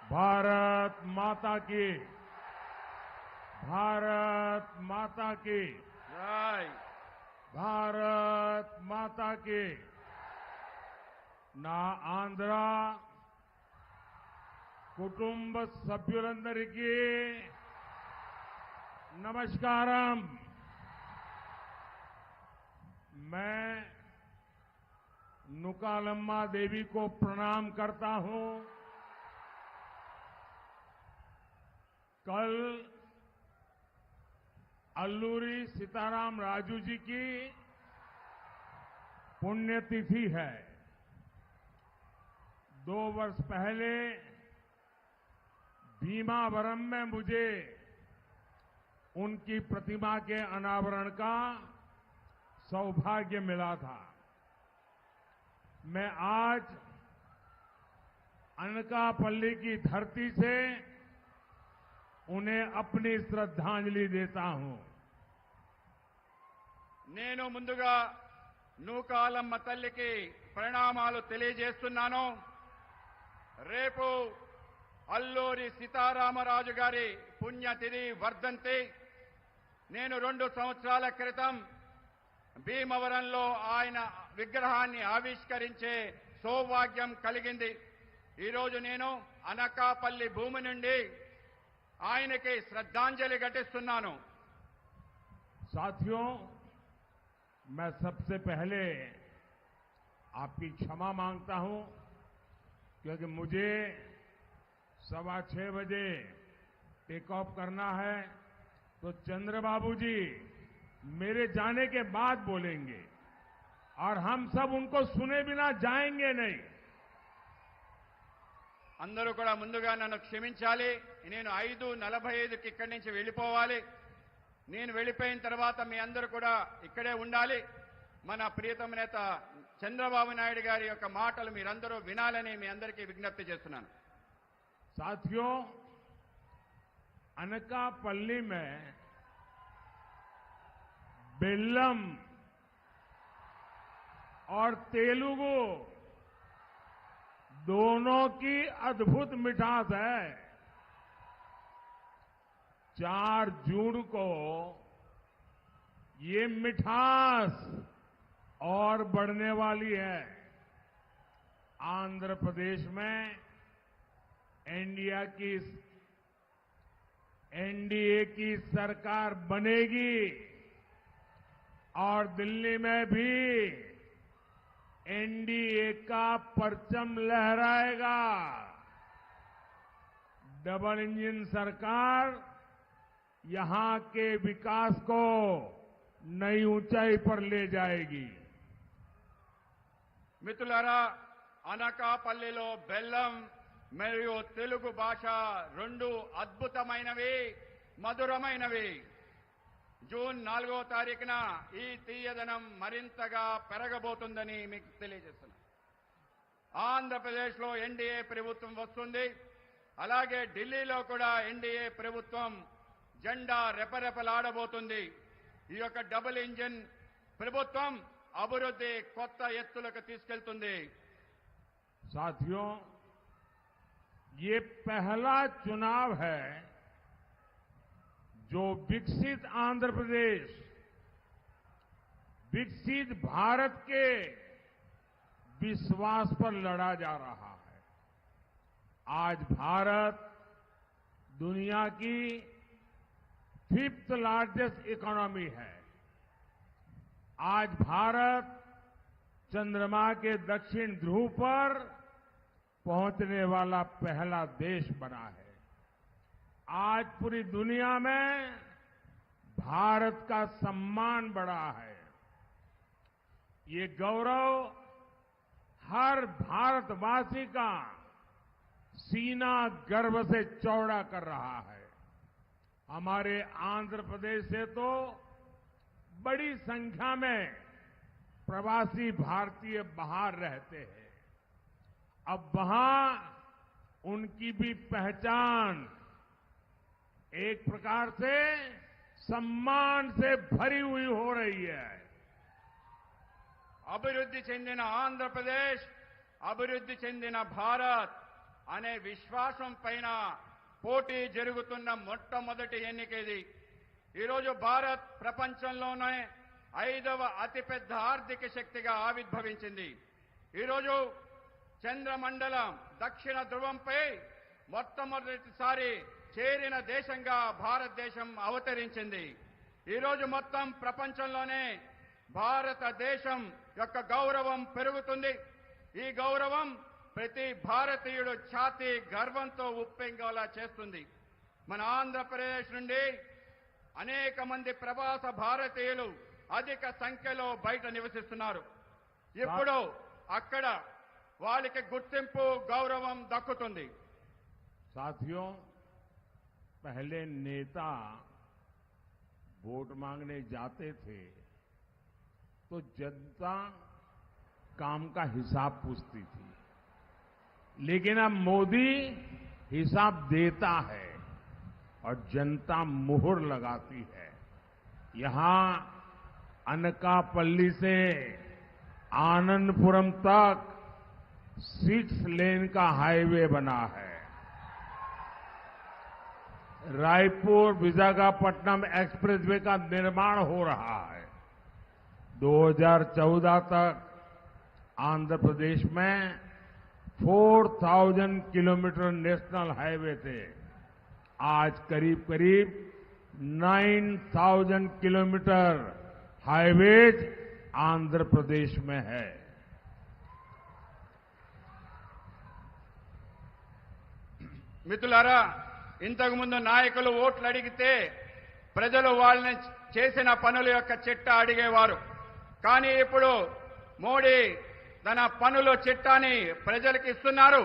भारत माता की, भारत माता की, जय भारत माता की. నా ఆంధ్ర కుటుంబ సభ్యులందరికీ नमस्कारम. मैं नुकालम्मा देवी को प्रणाम करता हूं. कल अल्लूरी सीताराम राजू जी की पुण्यतिथि है. 2 वर्ष पहले भीमावरम में मुझे उनकी प्रतिमा के अनावरण का सौभाग्य मिला था. मैं आज अनकापल्ली की धरती से उन्हें अपनी श्रद्धांजलि देता हूं. నేను ముందుగా నూకాలమ్మ తల్లికి ప్రణామాలు తెలియజేస్తున్నాను. రేపు అల్లూరి సీతారామరాజు గారి పుణ్యతిథి వర్ధంతి. నేను 2 సంవత్సరాల క్రితం భీమవరంలో ఆయన విగ్రహాన్ని ఆవిష్కరించే సౌభాగ్యం కలిగింది. ఈరోజు నేను అనకాపల్లి భూమి నుండి ఆయనకి శ్రద్ధాంజలి ఘటిస్తున్నాను. साथियों, मैं सबसे पहले आपकी क्षमा मांगता हूं क्योंकि मुझे 6:15 बजे टेक ऑफ करना है, तो चंद्रबाबू जी मेरे जाने के बाद बोलेंगे और हम सब उनको सुने बिना जाएंगे नहीं. అందరూ కూడా ముందుగా నన్ను క్షమించాలి. నేను 5:45కి ఇక్కడి నుంచి వెళ్ళిపోవాలి. నేను వెళ్ళిపోయిన తర్వాత మీ అందరూ కూడా ఇక్కడే ఉండాలి. మన ప్రియతమ నేత చంద్రబాబు నాయుడు గారి యొక్క మాటలు మీరందరూ వినాలని మీ అందరికీ విజ్ఞప్తి చేస్తున్నాను. साथियों, अनकापल्ली में बेल्लम और तेलुगु दोनों की अद्भुत मिठास है. 4 जून को ये मिठास और बढ़ने वाली है. आंध्र प्रदेश में एनडीए की सरकार बनेगी और दिल्ली में भी एनडीए का परचम लहराएगा. डबल इंजन सरकार यहां के विकास को नई ऊंचाई पर ले जाएगी. మిత్రులారా, అనకాపల్లిలో బెల్లం మరియు తెలుగు భాష 2 అద్భుతమైనవి, మధురమైనవి. జూన్ 4వ తారీఖున ఈ తీయదనం మరింతగా పెరగబోతుందని మీకు తెలియజేస్తున్నాను. ఆంధ్రప్రదేశ్లో ఎన్డీఏ ప్రభుత్వం వస్తుంది. అలాగే ఢిల్లీలో కూడా ఎన్డీఏ ప్రభుత్వం జెండా రెపరెపలాడబోతుంది. ఈ యొక్క డబుల్ ఇంజిన్ ప్రభుత్వం అభివృద్ధి కొత్త ఎత్తులకు తీసుకెళ్తుంది. साथियों, ये पहला चुनाव है जो विकसित आंध्र प्रदेश, विकसित भारत के विश्वास पर लड़ा जा रहा है. आज भारत दुनिया की 5th लार्जेस्ट इकोनॉमी है. आज भारत चंद्रमा के दक्षिण ध्रुव पर पहुंचने वाला पहला देश बना है. आज पूरी दुनिया में भारत का सम्मान बढ़ा है. ये गौरव हर भारतवासी का सीना गर्व से चौड़ा कर रहा है. हमारे आंध्र प्रदेश से तो बड़ी संख्या में प्रवासी भारतीय बाहर रहते हैं. अब वहां उनकी भी पहचान एक प्रकार से सम्मान से भरी हुई हो रही है. అభివృద్ధి చెందిన ఆంధ్రప్రదేశ్, అభివృద్ధి చెందిన భారత్ అనే విశ్వాసం పైన పోటీ జరుగుతున్న మొట్టమొదటి ఎన్నిక ఇది. ఈరోజు భారత్ ప్రపంచంలోనే 5వ అతిపెద్ద ఆర్థిక శక్తిగా ఆవిర్భవించింది. ఈరోజు చంద్రమండలం దక్షిణ ధ్రువంపై మొట్టమొదటిసారి చేరిన దేశంగా భారతదేశం అవతరించింది. ఈరోజు మొత్తం ప్రపంచంలోనే భారతదేశం యొక్క గౌరవం పెరుగుతుంది. ఈ గౌరవం ప్రతి భారతీయుడు ఛాతీ గర్వంతో ఉప్పొంగేలా చేస్తుంది. మన ఆంధ్రప్రదేశ్ నుండి అనేక మంది ప్రవాస భారతీయులు అధిక సంఖ్యలో బయట నివసిస్తున్నారు. ఇప్పుడు అక్కడ వాళ్ళకి గుర్తింపు గౌరవం దక్కుతుంది. साथियों, पहले नेता वोट मांगने जाते थे तो जनता काम का हिसाब पूछती थी, लेकिन अब मोदी हिसाब देता है और जनता मुहर लगाती है. यहां अनकापल्ली से आनंदपुरम तक 6 लेन का हाईवे बना है. रायपुर विशाखापट्टनम एक्सप्रेसवे का निर्माण हो रहा है. 2014 तक आंध्र प्रदेश में 4000 किलोमीटर नेशनल हाईवे थे. आज करीब करीब 9000 किलोमीटर हाईवेज आंध्र प्रदेश में है. మిత్రులారా, ఇంతకు ముందు నాయకులు ఓట్లు అడిగితే ప్రజలు వాళ్ళని చేసిన పనుల యొక్క చిట్టా అడిగేవారు. కానీ ఇప్పుడు మోడీ తన పనుల చిట్టాని ప్రజలకు ఇస్తున్నారు.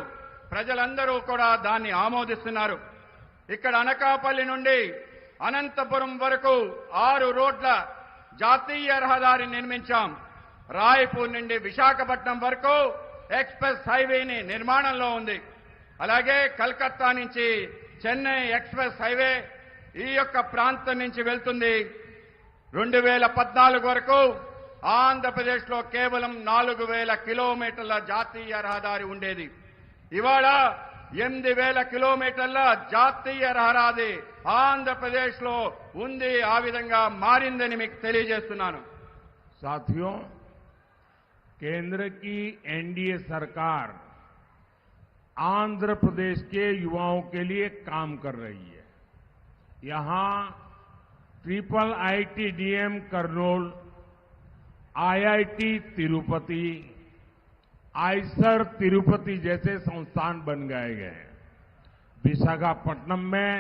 ప్రజలందరూ కూడా దాన్ని ఆమోదిస్తున్నారు. ఇక్కడ అనకాపల్లి నుండి అనంతపురం వరకు 6 రోడ్ల జాతీయ రహదారి నిర్మించాం. రాయ్పూర్ నుండి విశాఖపట్నం వరకు ఎక్స్ప్రెస్ హైవేని నిర్మాణంలో ఉంది. అలాగే కలకత్తా నుంచి చెన్నై ఎక్స్ప్రెస్ హైవే ఈ యొక్క ప్రాంతం నుంచి వెళ్తుంది. 2014 వరకు ఆంధ్రప్రదేశ్లో కేవలం 4000 కిలోమీటర్ల జాతీయ రహదారి ఉండేది. ఇవాళ 8000 కిలోమీటర్ల జాతీయ రహదారి ఆంధ్రప్రదేశ్లో ఉంది. ఆ విధంగా మారిందని మీకు తెలియజేస్తున్నాను. साथियों, केंद्र की एनडीए सरकार आंध्र प्रदेश के युवाओं के लिए काम कर रही है. यहां IIITDM Kurnool, IIT Tirupati, Eicher Tirupati जैसे संस्थान बन गए हैं. विशाखापट्टनम में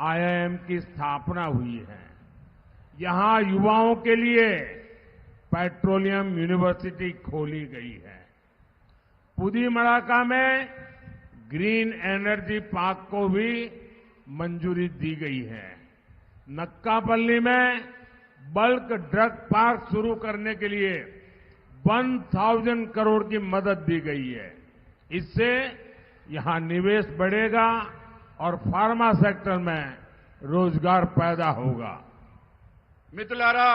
IIM की स्थापना हुई है. यहां युवाओं के लिए पेट्रोलियम यूनिवर्सिटी खोली गई है. पुदीमड़ाका में ग्रीन एनर्जी पार्क को भी मंजूरी दी गई है. नक्कापल्ली में बल्क ड्रग पार्क शुरू करने के लिए 1000 करोड़ की मदद दी गई है. इससे यहां निवेश बढ़ेगा और फार्मा सेक्टर में रोजगार पैदा होगा. మిత్రులారా,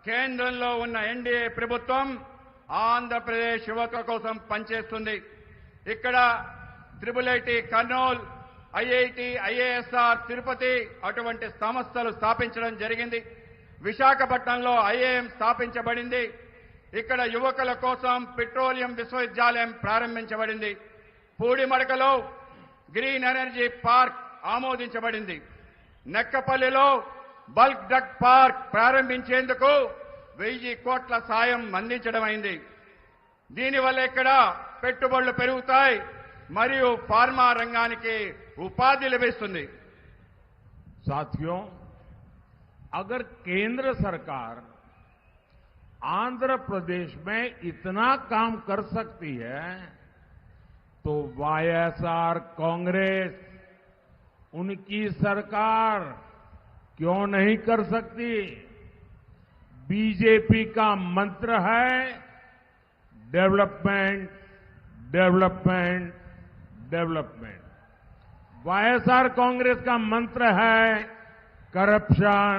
కేంద్రంలో ఉన్న ఎన్డీఏ ప్రభుత్వం ఆంధ్రప్రదేశ్ యువత కోసం పనిచేస్తుంది. ఇక్కడ IIIT Kurnool, IIT, IISR Tirupati అటువంటి సంస్థలు స్థాపించడం జరిగింది. విశాఖపట్నంలో IIM స్థాపించబడింది. ఇక్కడ యువకుల కోసం పెట్రోలియం విశ్వవిద్యాలయం ప్రారంభించబడింది. పూడిమడకలో గ్రీన్ ఎనర్జీ పార్క్ ఆమోదించబడింది. నెక్కపల్లిలో బల్క్ డ్రగ్ పార్క్ ప్రారంభించేందుకు 1000 కోట్ల సాయం అందించడమైంది. దీనివల్ల ఇక్కడ పెట్టుబడులు పెరుగుతాయి మరియు ఫార్మా రంగానికి ఉపాధి లభిస్తుంది. साथियों, अगर केंद्र सरकार आंध्र प्रदेश में इतना काम कर सकती है तो वाईएसआर कांग्रेस, उनकी सरकार क्यों नहीं कर सकती? बीजेपी का मंत्र है development, development, development. YSR Congress का मंत्र है करप्शन,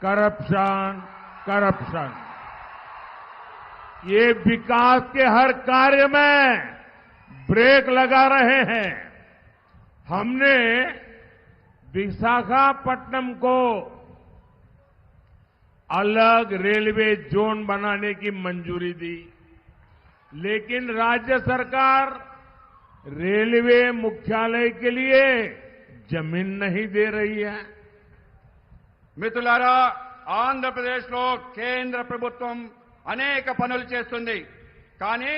करप्शन, करप्शन. ये विकास के हर कार्य में ब्रेक लगा रहे हैं। हमने विशाखापट्टनम को अलग रेलवे जोन बनाने की मंजूरी दी, लेकिन राज्य सरकार रेलवे मुख्यालय के लिए जमीन नहीं दे रही है। మిత్రులారా, ఆంధ్రప్రదేశ్లో కేంద్ర ప్రభుత్వం అనేక పనులు చేస్తుంది. కానీ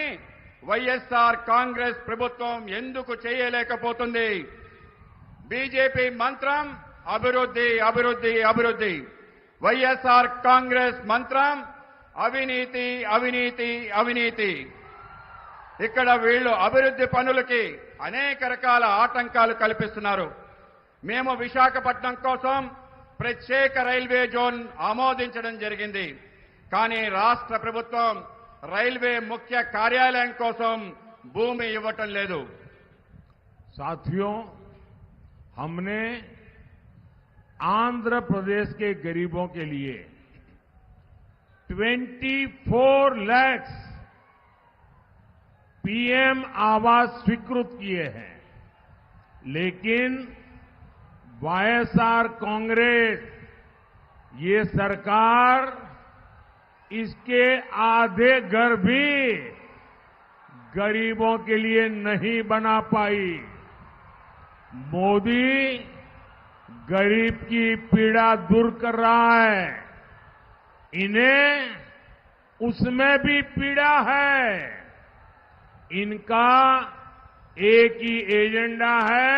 వైఎస్ఆర్ కాంగ్రెస్ ప్రభుత్వం ఎందుకు చేయలేకపోతుంది? బీజేపీ మంత్రం అభివృద్ధి అభివృద్ధి అభివృద్ధి, వైఎస్ఆర్ కాంగ్రెస్ మంత్రం అవినీతి అవినీతి అవినీతి. ఇక్కడ వీళ్ళు అభివృద్ధి పనులకి అనేక రకాల ఆటంకాలు కల్పిస్తున్నారు. మేము విశాఖపట్నం కోసం ప్రత్యేక రైల్వే జోన్ ఆమోదించడం జరిగింది. కానీ రాష్ట్ర ప్రభుత్వం రైల్వే ముఖ్య కార్యాలయం కోసం భూమి ఇవ్వటం లేదు. साथियों, हमने आंध्र प्रदेश के गरीबों के लिए 24 लाख पीएम आवास स्वीकृत किए हैं, लेकिन वाईएसआर कांग्रेस ये सरकार इसके आधे घर भी गरीबों के लिए नहीं बना पाई। मोदी गरीब की पीड़ा दूर कर रहा है, इन्हें उसमें भी पीड़ा है। इनका एक ही एजेंडा है,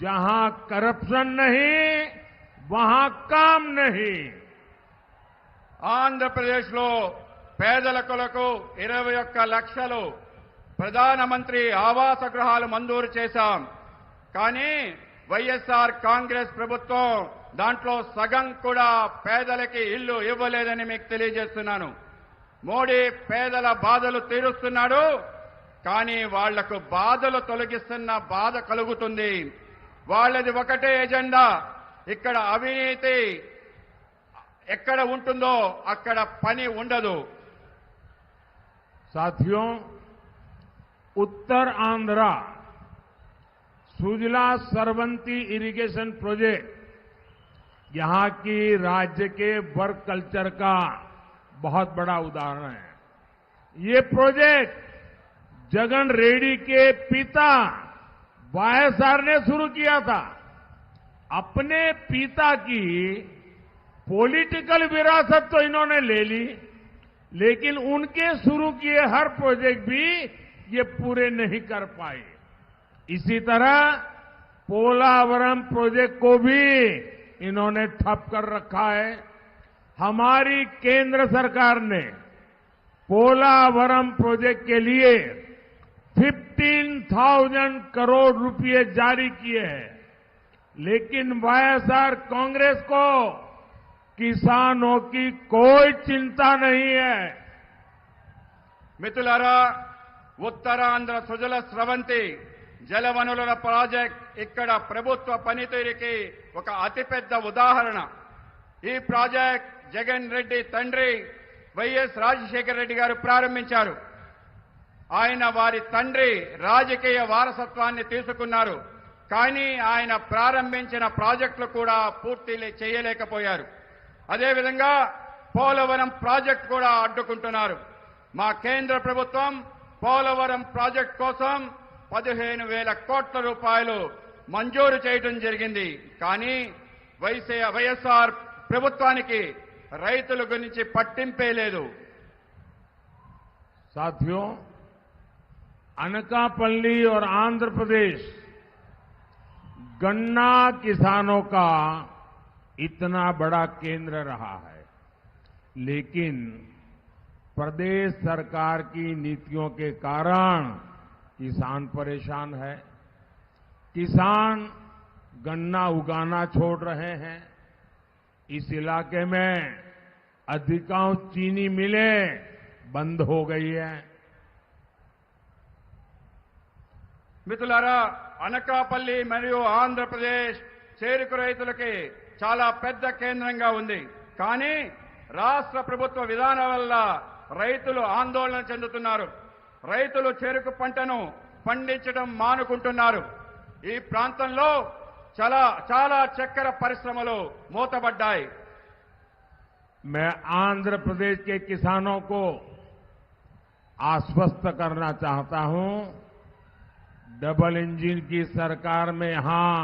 जहां करप्शन नहीं वहां काम नहीं। ఆంధ్రప్రదేశ్లో పేదల కొరకు 21 లక్షలు ప్రధానమంత్రి ఆవాస గృహాలు మంజూరు చేశాం. కానీ వైఎస్ఆర్ కాంగ్రెస్ ప్రభుత్వం దాంట్లో సగం కూడా పేదలకి ఇల్లు ఇవ్వలేదని మీకు తెలియజేస్తున్నాను. మోడీ పేదల బాధలు తీరుస్తున్నాడు, కానీ వాళ్లకు బాధలు తొలగిస్తున్న బాధ కలుగుతుంది. వాళ్ళది ఒకటే ఎజెండా. ఇక్కడ అవినీతి ఎక్కడ ఉంటుందో అక్కడ పని ఉండదు. साथियों, उत्तर आंध्रा सुजला सरवंती इरिगेशन प्रोजेक्ट यहां की राज्य के वर्क कल्चर का बहुत बड़ा उदाहरण है। ये प्रोजेक्ट जगन रेड्डी के पिता वाईएसआर ने शुरू किया था। अपने पिता की पॉलिटिकल विरासत तो इन्होंने ले ली, लेकिन उनके शुरू किए हर प्रोजेक्ट भी ये पूरे नहीं कर पाए। इसी तरह पोलावरम प्रोजेक्ट को भी इन्होंने ठप कर रखा है। हमारी केंद्र सरकार ने पोलावरम प्रोजेक्ट के लिए 15,000 करोड़ रुपए जारी किए हैं, लेकिन वाईएसआर कांग्रेस को किसानों की कोई चिंता नहीं है। మిత్రులారా, ఉత్తరాంధ్ర సుజల స్రవంతి జలవనరుల ప్రాజెక్ట్ ఇక్కడ ప్రభుత్వ పనితీరుకి ఒక అతిపెద్ద ఉదాహరణ. ఈ ప్రాజెక్ట్ జగన్ రెడ్డి తండ్రి వైఎస్ రాజశేఖర రెడ్డి గారు ప్రారంభించారు. ఆయన వారి తండ్రి రాజకీయ వారసత్వాన్ని తీసుకున్నారు, కానీ ఆయన ప్రారంభించిన ప్రాజెక్టులు కూడా పూర్తి చేయలేకపోయారు. అదేవిధంగా పోలవరం ప్రాజెక్టు కూడా అడ్డుకుంటున్నారు. మా కేంద్ర ప్రభుత్వం పోలవరం ప్రాజెక్టు కోసం 15,000 కోట్ల రూపాయలు మంజూరు చేయడం జరిగింది. కానీ వైఎస్ఆర్ ప్రభుత్వానికి రైతుల గురించి పట్టింపే లేదు. साथियों, अनकापल्ली और आंध्र प्रदेश गन्ना किसानों का इतना बड़ा केंद्र रहा है, लेकिन प्रदेश सरकार की नीतियों के कारण किसान परेशान है। किसान गन्ना उगाना छोड़ रहे हैं। इस इलाके में अधिकांश चीनी मिलें बंद हो गई है। మిత్రులారా, అనకాపల్లి మరియు ఆంధ్రప్రదేశ్ చేరుకు రైతులకి చాలా పెద్ద కేంద్రంగా ఉంది. కానీ రాష్ట్ర ప్రభుత్వ విధానం వల్ల రైతులు ఆందోళన చెందుతున్నారు. రైతులు చెరుకు పంటను పండించడం మానుకుంటున్నారు. ఈ ప్రాంతంలో చాలా చక్కెర పరిశ్రమలు మూతబడ్డాయి. मैं आंध्र प्रदेश के किसानों को आश्वस्त करना चाहता हूं, डबल इंजन की सरकार में यहां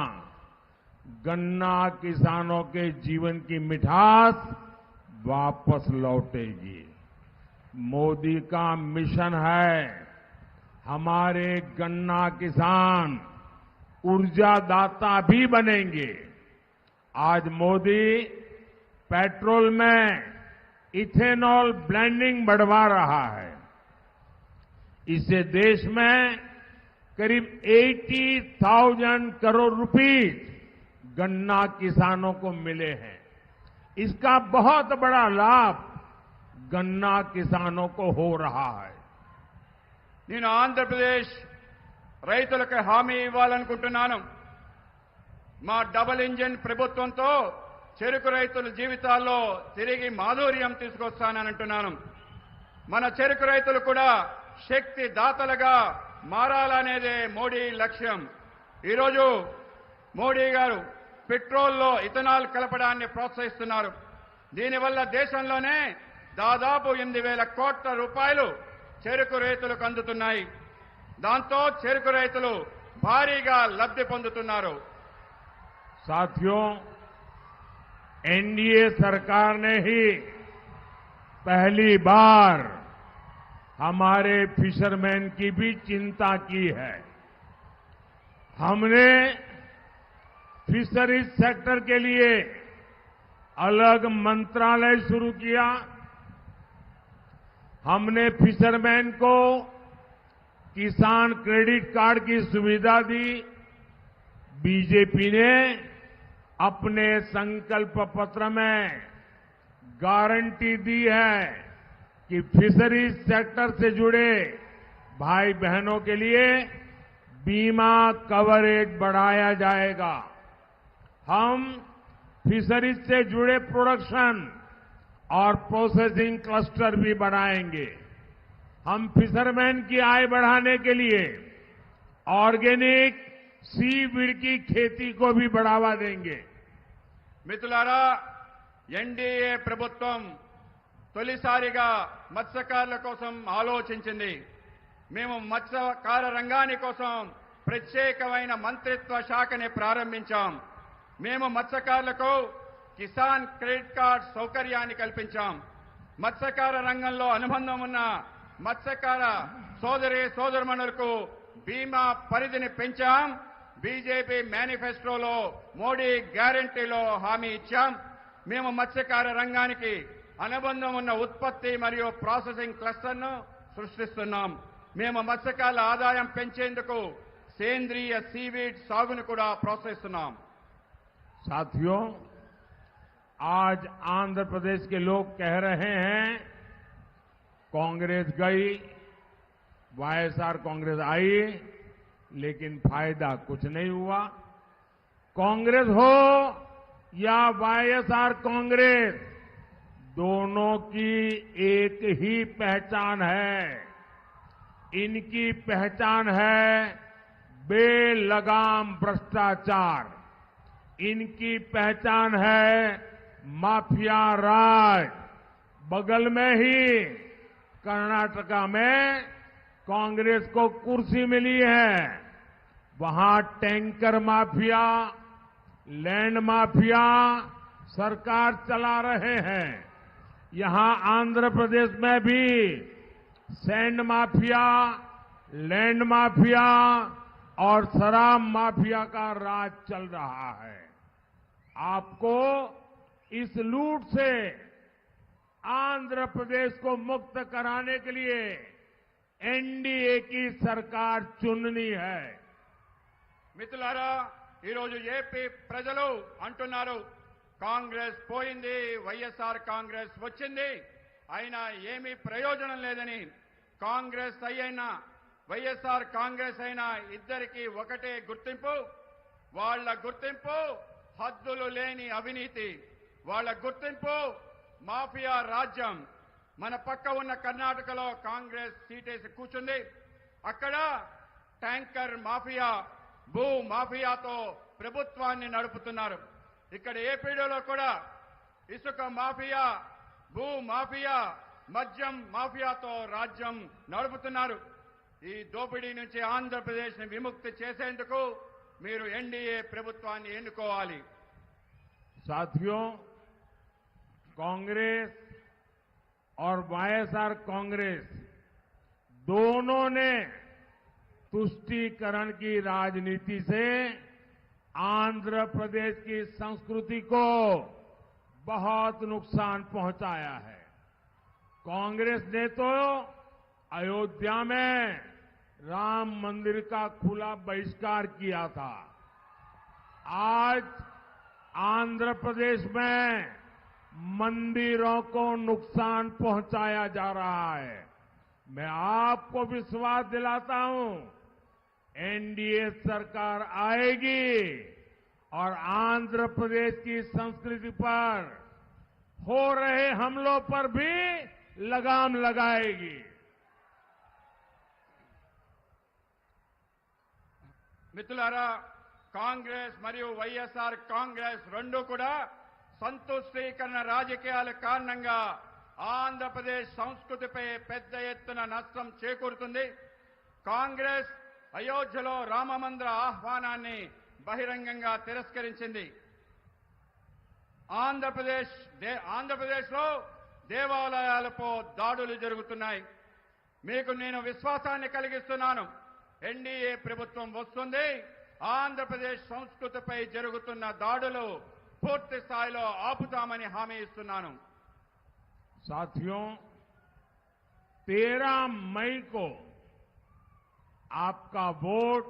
गन्ना किसानों के जीवन की मिठास वापस लौटेगी। मोदी का मिशन है हमारे गन्ना किसान ऊर्जादाता भी बनेंगे। आज मोदी पेट्रोल में इथेनॉल ब्लेंडिंग बढ़वा रहा है। इससे देश में करीब 80,000 करोड़ रुपीस गन्ना किसानों को मिले हैं। इसका बहुत बड़ा लाभ गन्ना किसानों को हो रहा है। నేను ఆంధ్రప్రదేశ్ రైతులకు హామీ ఇవ్వాలనుకుంటున్నాను. మా డబుల్ ఇంజిన్ ప్రభుత్వంతో చెరుకు రైతుల జీవితాల్లో తిరిగి మాధుర్యం తీసుకొస్తానంటున్నాను. మన చెరుకు రైతులు కూడా శక్తి దాతలుగా మారాలనేదే మోడీ లక్ష్యం. ఈరోజు మోడీ గారు పెట్రోల్లో ఇథనాల్ కలపడాన్ని ప్రోత్సహిస్తున్నారు. దీనివల్ల దేశంలోనే దాదాపు 8,000 కోట్ల రూపాయలు చెరుకు రైతులకు అందుతున్నాయి. దాంతో చెరుకు రైతులు భారీగా లబ్ధి పొందుతున్నారు. साथियों, एनडीए सरकार ने ही पहली बार हमारे फिशरमैन की भी चिंता की है। हमने फिशरीज सेक्टर के लिए अलग मंत्रालय शुरू किया। हमने फिशरमैन को किसान क्रेडिट कार्ड की सुविधा दी। बीजेपी ने अपने संकल्प पत्र में गारंटी दी है कि फिशरीज सेक्टर से जुड़े भाई बहनों के लिए बीमा कवरेज बढ़ाया जाएगा। हम फिशरीज से जुड़े प्रोडक्शन और प्रोसेसिंग क्लस्टर भी बढ़ाएंगे। हम फिशरमैन की आय बढ़ाने के लिए ऑर्गेनिक सीवीड की खेती को भी बढ़ावा देंगे। మిత్రులారా, ఎన్డీఏ ప్రభుత్వం తొలిసారిగా మత్స్యకారుల కోసం ఆలోచించింది. మేము మత్స్యకార రంగాని కోసం ప్రత్యేకమైన మంత్రిత్వ శాఖని ప్రారంభించాం. మేము మత్స్యకారులకు కిసాన్ క్రెడిట్ కార్డ్ సౌకర్యాన్ని కల్పించాం. మత్స్యకార రంగంలో అనుబంధం ఉన్న మత్స్యకార సోదరుమణులకు బీమా పరిధిని పెంచాం. బీజేపీ మేనిఫెస్టోలో మోడీ గ్యారంటీలో హామీ ఇచ్చాం. మేము మత్స్యకార రంగానికి అనుబంధం ఉన్న ఉత్పత్తి మరియు ప్రాసెసింగ్ క్లస్టర్ను సృష్టిస్తున్నాం. మేము మత్స్యకారుల ఆదాయం పెంచేందుకు సేంద్రియ సీవీడ్ సాగును కూడా ప్రోత్సహిస్తున్నాం. साथियों, आज आंध्र प्रदेश के लोग कह रहे हैं कांग्रेस गई, वाईएसआर कांग्रेस आई, लेकिन फायदा कुछ नहीं हुआ। कांग्रेस हो या वाईएसआर कांग्रेस, दोनों की एक ही पहचान है। इनकी पहचान है बेलगाम भ्रष्टाचार। इनकी पहचान है माफिया राज। बगल में ही कर्नाटका में कांग्रेस को कुर्सी मिली है, वहां टैंकर माफिया, लैंड माफिया सरकार चला रहे हैं। यहां आंध्र प्रदेश में भी सैंड माफिया, लैंड माफिया और शराब माफिया का राज चल रहा है। आपको इस लूट से आंध्र प्रदेश को मुक्त कराने के लिए एनडीए की सरकार चुननी है। మిత్రులారా, ఈరోజు ఏపీ ప్రజలు అంటున్నారు కాంగ్రెస్ పోయింది, వైఎస్ఆర్ కాంగ్రెస్ వచ్చింది, అయినా ఏమీ ప్రయోజనం లేదని. కాంగ్రెస్ అయినా వైఎస్ఆర్ కాంగ్రెస్ అయినా ఇద్దరికి ఒకటే గుర్తింపు. వాళ్ళ గుర్తింపు హద్దులు లేని అవినీతి. వాళ్ళ గుర్తింపు మాఫియా రాజ్యం. మన పక్క ఉన్న కర్ణాటకలో కాంగ్రెస్ సీటేసి కూర్చుంది. అక్కడ ట్యాంకర్ మాఫియా, భూ మాఫియాతో ప్రభుత్వాన్ని నడుపుతున్నారు. ఇక్కడ ఏపీలో కూడా ఇసుక మాఫియా, భూ మాఫియా, మద్యం మాఫియాతో రాజ్యం నడుపుతున్నారు. ఈ దోపిడీ నుంచి ఆంధ్రప్రదేశ్ని విముక్తి చేసేందుకు మీరు ఎన్డీఏ ప్రభుత్వాన్ని ఎన్నుకోవాలి. साथियों, कांग्रेस और वाईएसआर कांग्रेस दोनों ने तुष्टीकरण की राजनीति से आंध्र प्रदेश की संस्कृति को बहुत नुकसान पहुंचाया है। कांग्रेस ने तो अयोध्या में राम मंदिर का खुला बहिष्कार किया था। आज आंध्र प्रदेश में मंदिरों को नुकसान पहुंचाया जा रहा है। मैं आपको विश्वास दिलाता हूं, एनडीए सरकार आएगी और आंध्र प्रदेश की संस्कृति पर हो रहे हमलों पर भी लगाम लगाएगी। మిత్రులారా, కాంగ్రెస్ మరియు వైఎస్ఆర్ కాంగ్రెస్ రెండు కూడా సంతుష్టీకరణ రాజకీయాల కారణంగా ఆంధ్రప్రదేశ్ సంస్కృతిపై పెద్ద ఎత్తున నష్టం చేకూరుతుంది. కాంగ్రెస్ అయోధ్యలో రామమందిర ఆహ్వానాన్ని బహిరంగంగా తిరస్కరించింది. ఆంధ్రప్రదేశ్లో దేవాలయాలపై దాడులు జరుగుతున్నాయి. మీకు నేను విశ్వాసాన్ని కలిగిస్తున్నాను, ఎన్డీఏ ప్రభుత్వం వస్తుంది. ఆంధ్రప్రదేశ్ సంస్కృతిపై జరుగుతున్న దాడులు పూర్తి స్థాయిలో ఆపుతామని హామీ ఇస్తున్నాను. साथियों, 13 मई को आपका वोट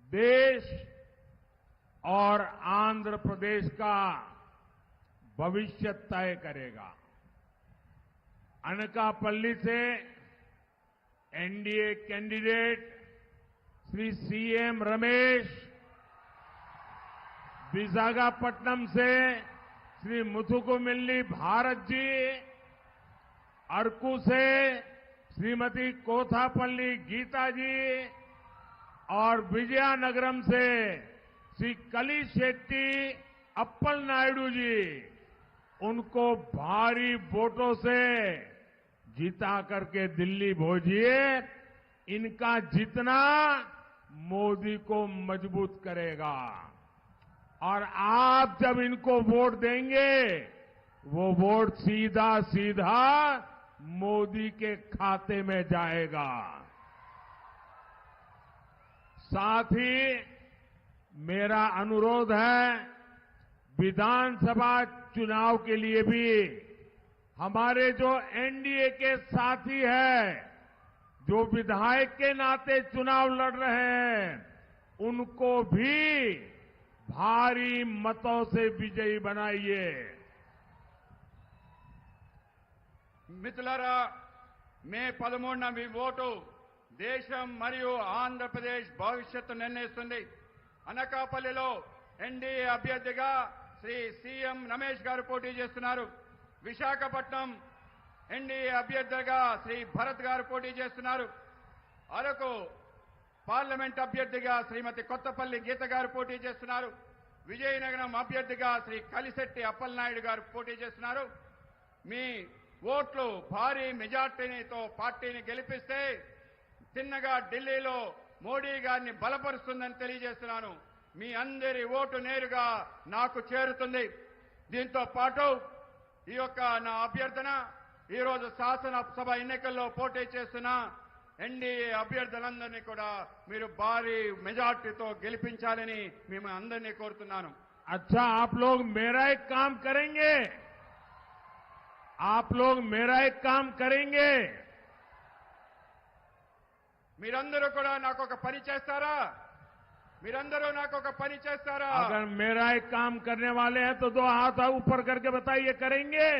देश और आंध्र प्रदेश का भविष्य तय करेगा। अनकापल्ली से NDA candidate Shri CM Ramesh, Visakhapatnam से श्री मुथुकुमिल्ली भारत जी, अरकू से श्रीमती कोथापल्ली गीता जी और विजयनगरम से श्री कली शेट्टी अप्पल नायडू जी, उनको भारी वोटों से जीता करके दिल्ली भेजिए। इनका जीतना मोदी को मजबूत करेगा और आप जब इनको वोट देंगे, वो वोट सीधा सीधा मोदी के खाते में जाएगा। साथ ही मेरा अनुरोध है, विधानसभा चुनाव के लिए भी हमारे जो एनडीए के साथी हैं, जो विधायक के नाते चुनाव लड़ रहे हैं, उनको भी भारी मतों से विजयी बनाइए। మిత్రులారా, మే 13న మీ ఓటు దేశం మరియు ఆంధ్రప్రదేశ్ భవిష్యత్తు నిర్ణయిస్తుంది. అనకాపల్లిలో ఎన్డీఏ అభ్యర్థిగా శ్రీ సీఎం రమేష్ గారు పోటీ చేస్తున్నారు. విశాఖపట్నం ఎన్డీఏ అభ్యర్థిగా శ్రీ భరత్ గారు పోటీ చేస్తున్నారు. అరకు పార్లమెంట్ అభ్యర్థిగా శ్రీమతి కొత్తపల్లి గీత గారు పోటీ చేస్తున్నారు. విజయనగరం అభ్యర్థిగా శ్రీ కలిశెట్టి అప్పలనాయుడు గారు పోటీ చేస్తున్నారు. మీ ఓట్లు భారీ మెజార్టీతో పార్టీని గెలిపిస్తే తిన్నగా ఢిల్లీలో మోడీ గారిని బలపరుస్తుందని తెలియజేస్తున్నాను. మీ అందరి ఓటు నేరుగా నాకు చేరుతుంది. దీంతో పాటు ఈ యొక్క నా అభ్యర్థన, ఈరోజు శాసనసభ ఎన్నికల్లో పోటీ చేస్తున్న ఎన్డీఏ అభ్యర్థులందరినీ కూడా మీరు భారీ మెజార్టీతో గెలిపించాలని మేము అందరినీ కోరుతున్నాను. अच्छा, आप लोग मेरा एक काम करेंगे, आप लोग मेरा एक काम करेंगे। మీరందరూ కూడా నాకు ఒక పని చేస్తారా? మీరందరూ నాకు ఒక పని చేస్తారా? अगर मेरा एक काम करने वाले हैं तो 2 हाथ ऊपर करके बताइए, करेंगे?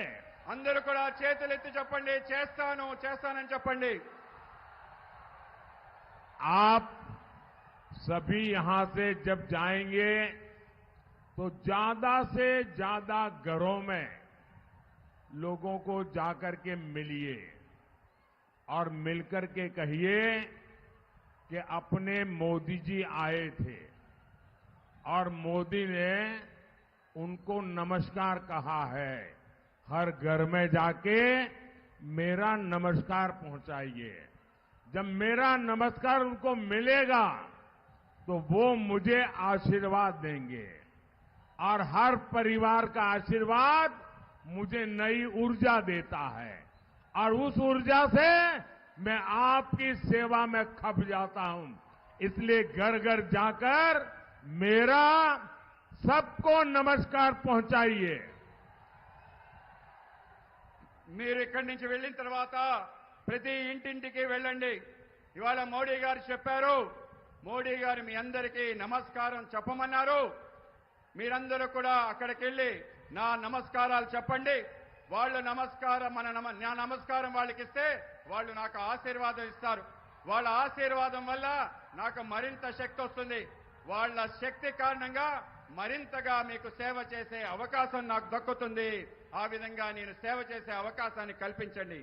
అందరూ కూడా చేతులెత్తి చెప్పండి, చేస్తానని చెప్పండి. आप सभी यहां से जब जाएंगे तो ज्यादा से ज्यादा घरों में लोगों को जाकर के मिलिए और मिलकर के कहिए कि अपने मोदी जी आए थे और मोदी ने उनको नमस्कार कहा है। हर घर में जाके मेरा नमस्कार पहुंचाइए। जब मेरा नमस्कार उनको मिलेगा तो वो मुझे आशीर्वाद देंगे और हर परिवार का आशीर्वाद मुझे नई ऊर्जा देता है और उस ऊर्जा से मैं आपकी सेवा में खप जाता हूं। इसलिए घर घर जाकर मेरा सबको नमस्कार पहुंचाइए। మీరు ఇక్కడి నుంచి వెళ్ళిన తర్వాత ప్రతి ఇంటింటికి వెళ్ళండి. ఇవాళ మోడీ గారు చెప్పారు, మోడీ గారు మీ అందరికీ నమస్కారం చెప్పమన్నారు. మీరందరూ కూడా అక్కడికి వెళ్ళి నా నమస్కారాలు చెప్పండి. వాళ్ళు నమస్కారం నా నమస్కారం వాళ్ళకి ఇస్తే వాళ్ళు నాకు ఆశీర్వాదం ఇస్తారు. వాళ్ళ ఆశీర్వాదం వల్ల నాకు మరింత శక్తి వస్తుంది. వాళ్ళ శక్తి కారణంగా మరింతగా మీకు సేవ చేసే అవకాశం నాకు దక్కుతుంది. ఆ విధంగా నేను సేవ చేసే అవకాశాన్ని కల్పించండి.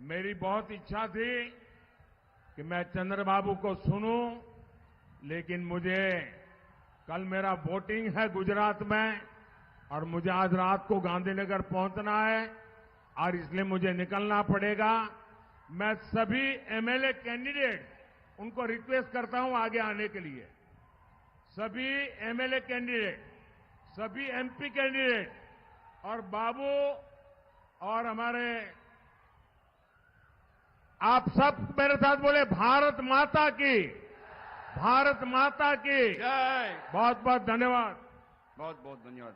मेरी बहुत इच्छा थी कि मैं चंद्रबाबू को सुनूं, लेकिन मुझे कल मेरा वोटिंग है गुजरात में और मुझे आज रात को गांधीनगर पहुंचना है और इसलिए मुझे निकलना पड़ेगा। मैं सभी एमएलए कैंडिडेट उनको रिक्वेस्ट करता हूं आगे आने के लिए। सभी एमएलए कैंडिडेट, सभी एमपी कैंडिडेट और बाबू और हमारे आप सब मेरे साथ बोले भारत माता की, भारत माता की जय. बहुत बहुत धन्यवाद। बहुत बहुत धन्यवाद.